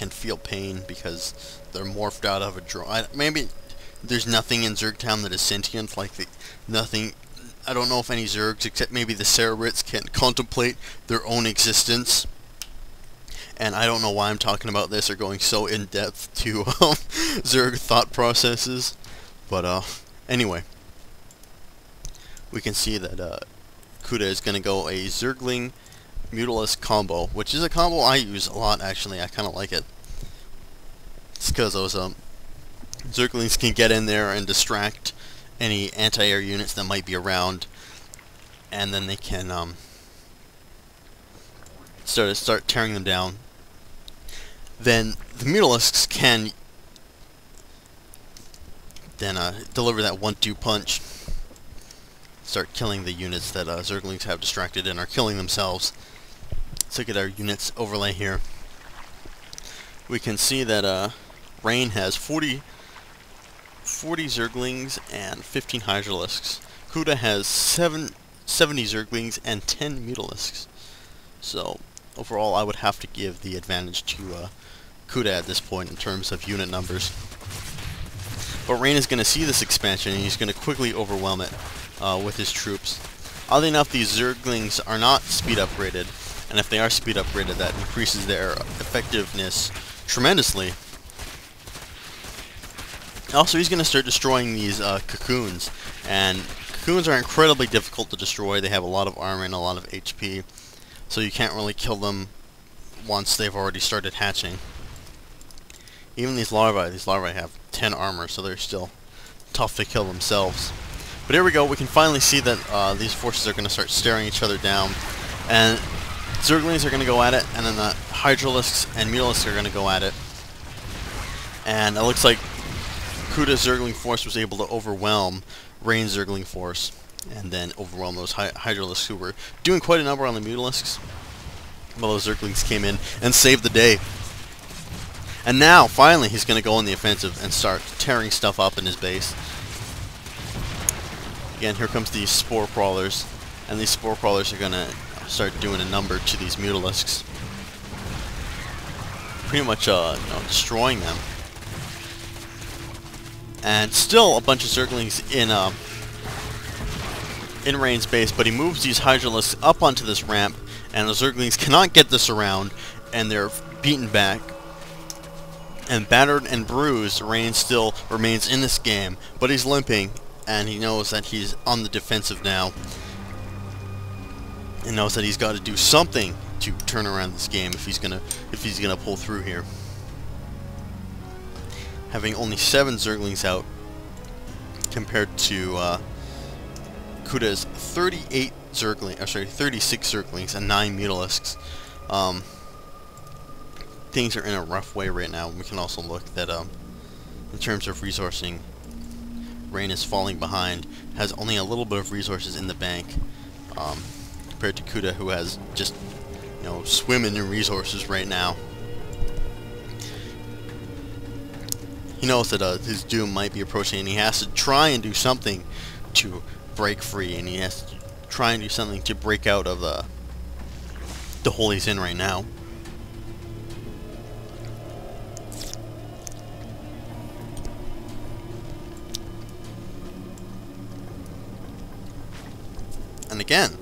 can feel pain because they're morphed out of a drone. Maybe there's nothing in Zergtown that is sentient, like nothing. I don't know if any Zergs, except maybe the Cerberits, can contemplate their own existence. And I don't know why I'm talking about this or going so in depth to Zerg thought processes, but anyway, we can see that Cuda is going to go a Zergling Mutalisk combo, which is a combo I use a lot actually. I kind of like it. It's because those Zerglings can get in there and distract any anti-air units that might be around, and then they can start tearing them down. Then the Mutalisks can then deliver that 1-2 punch, start killing the units that Zerglings have distracted and are killing themselves. Let's look at our units overlay here. We can see that Rain has 40 Zerglings and 15 Hydralisks. Cuda has 70 Zerglings and 10 Mutalisks. So overall, I would have to give the advantage to Cuda at this point in terms of unit numbers. But Rain is going to see this expansion and he's going to quickly overwhelm it with his troops. Oddly enough, these Zerglings are not speed upgraded, and if they are speed upgraded, that increases their effectiveness tremendously. Also, he's going to start destroying these cocoons, and cocoons are incredibly difficult to destroy. They have a lot of armor and a lot of HP, so you can't really kill them once they've already started hatching. Even these larvae have 10 armor, so they're still tough to kill themselves. But here we go, we can finally see that these forces are going to start staring each other down, and Zerglings are going to go at it, and then the Hydralisks and Mutalisks are going to go at it. And it looks like Cuda's Zergling force was able to overwhelm Rain's Zergling force, and then overwhelm those Hydralisks who were doing quite a number on the Mutalisks. Well, those Zerglings came in and saved the day. And now, finally, he's going to go on the offensive and start tearing stuff up in his base. Again, here comes these Spore Crawlers, and these Spore Crawlers are going to start doing a number to these Mutalisks. Pretty much, destroying them. And still a bunch of Zerglings in Rain's base, but he moves these Hydralisks up onto this ramp, and the Zerglings cannot get this around, and they're beaten back. And battered and bruised, Rain still remains in this game, but he's limping, and he knows that he's on the defensive now. And knows that he's got to do something to turn around this game if he's gonna pull through here. Having only 7 Zerglings out compared to Cuda's 36 Zerglings and 9 Mutalisks. Things are in a rough way right now. We can also look that in terms of resourcing, Rain is falling behind, has only a little bit of resources in the bank compared to Cuda, who has just, swimming in resources right now. He knows that his doom might be approaching, and he has to try and do something to break free, and he has to try and do something to break out of the hole he's in right now. And again,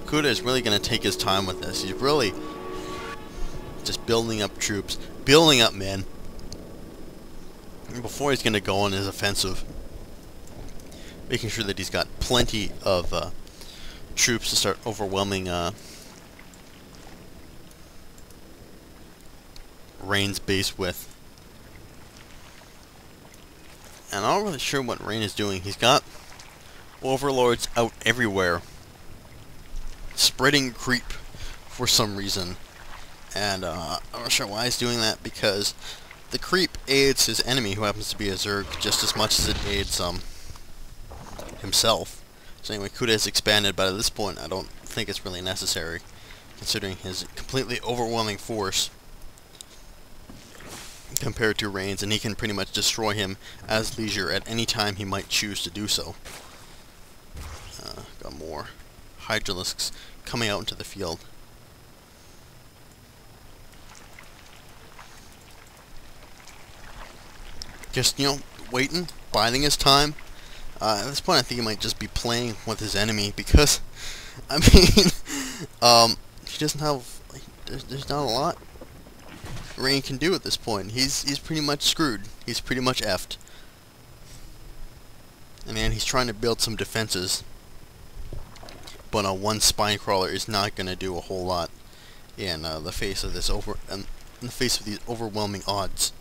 Cuda is really going to take his time with this. He's really just building up troops, building up men, before he's going to go on his offensive. Making sure that he's got plenty of troops to start overwhelming Rain's base with. And I'm not really sure what Rain is doing. He's got Overlords out everywhere, spreading creep for some reason, and I'm not sure why he's doing that, because the creep aids his enemy, who happens to be a Zerg, just as much as it aids himself. So anyway, Cuda has expanded, but at this point I don't think it's really necessary, considering his completely overwhelming force compared to Rain's, and he can pretty much destroy him as leisure at any time he might choose to do so. Got more Hydralisks coming out into the field. just, you know, waiting, biding his time. At this point, I think he might just be playing with his enemy because, I mean, he doesn't have, like, there's not a lot Rain can do at this point. He's pretty much screwed. He's pretty much effed. And man, he's trying to build some defenses, but one spine crawler is not going to do a whole lot in the face of this in the face of these overwhelming odds.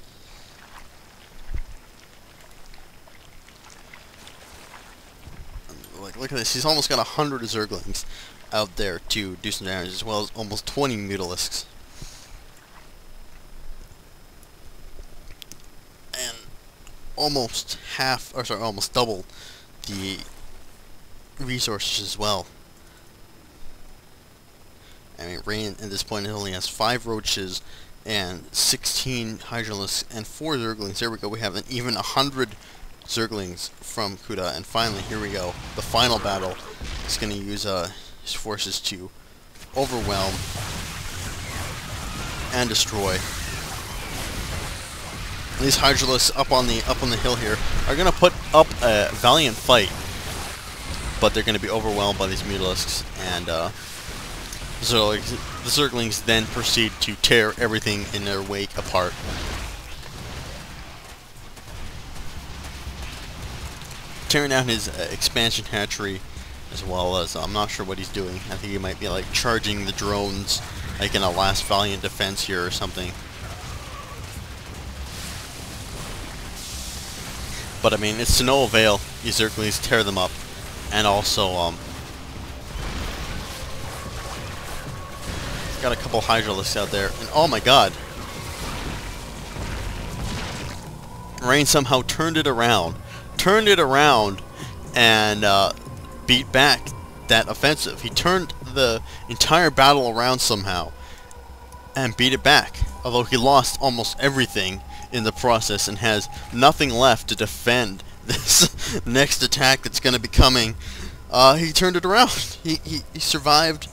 Like, look at this. He's almost got 100 Zerglings out there to do some damage, as well as almost 20 Mutalisks. And almost almost double the resources as well. I mean, Rain at this point only has 5 Roaches and 16 Hydralisks and 4 Zerglings. There we go. We have even 100 Zerglings from Cuda, and finally, here we go. The final battle. He's going to use his forces to overwhelm and destroy. These Hydralisks up on the hill here are going to put up a valiant fight, but they're going to be overwhelmed by these Mutalisks, and so the Zerglings then proceed to tear everything in their wake apart. Tearing down his expansion hatchery, as well as I'm not sure what he's doing. I think he might be like charging the drones, like in a last valiant defense here or something. But I mean, it's to no avail. These Zerglings tear them up, and also got a couple Hydralisks out there, and oh my god, Rain somehow turned it around and beat back that offensive. He turned the entire battle around somehow and beat it back, although he lost almost everything in the process and has nothing left to defend this next attack that's going to be coming. He turned it around. He survived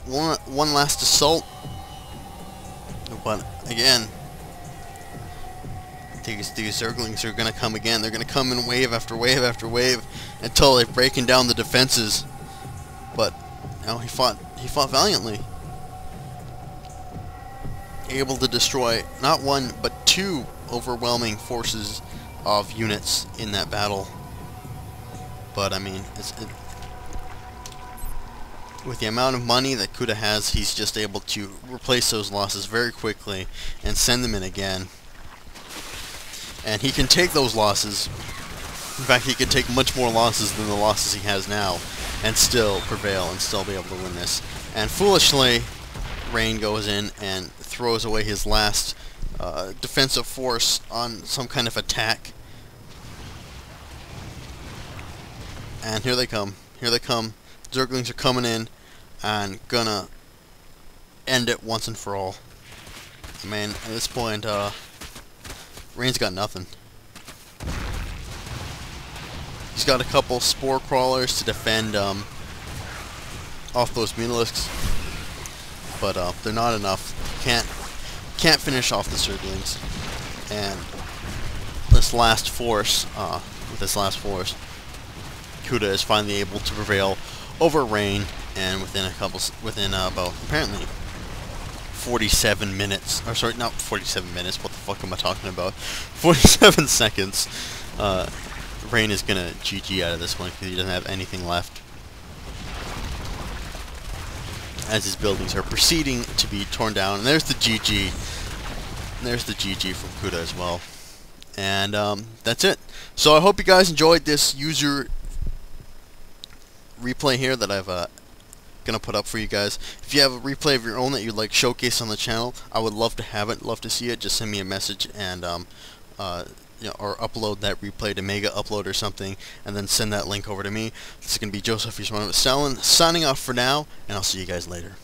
one last assault, but again, these Zerglings are going to come again. They're going to come in wave after wave after wave until they're breaking down the defenses. But you know, he fought valiantly, able to destroy not one but 2 overwhelming forces of units in that battle. But I mean, with the amount of money that Cuda has, he's just able to replace those losses very quickly and send them in again. And he can take those losses. In fact, he can take much more losses than the losses he has now and still prevail and still be able to win this. And foolishly, Rain goes in and throws away his last defensive force on some kind of attack. And here they come. Here they come. Zerglings are coming in and gonna end it once and for all. I mean, at this point, Rain's got nothing. He's got a couple spore crawlers to defend off those Mutalisks, but they're not enough. Can't finish off the Zerglings. And this last force, Cuda is finally able to prevail over Rain, and within about apparently 47 minutes, or sorry, not 47 minutes, what the fuck am I talking about? 47 seconds, Rain is gonna GG out of this one because he doesn't have anything left, as his buildings are proceeding to be torn down. And there's the GG. There's the GG from Cuda as well. And that's it. So I hope you guys enjoyed this user replay here that I've gonna put up for you guys. If you have a replay of your own that you'd like showcased on the channel, I would love to have it, love to see it. Just send me a message and you know, or upload that replay to Mega Upload or something, and then send that link over to me. This is gonna be JosefVStalin signing off for now, and I'll see you guys later.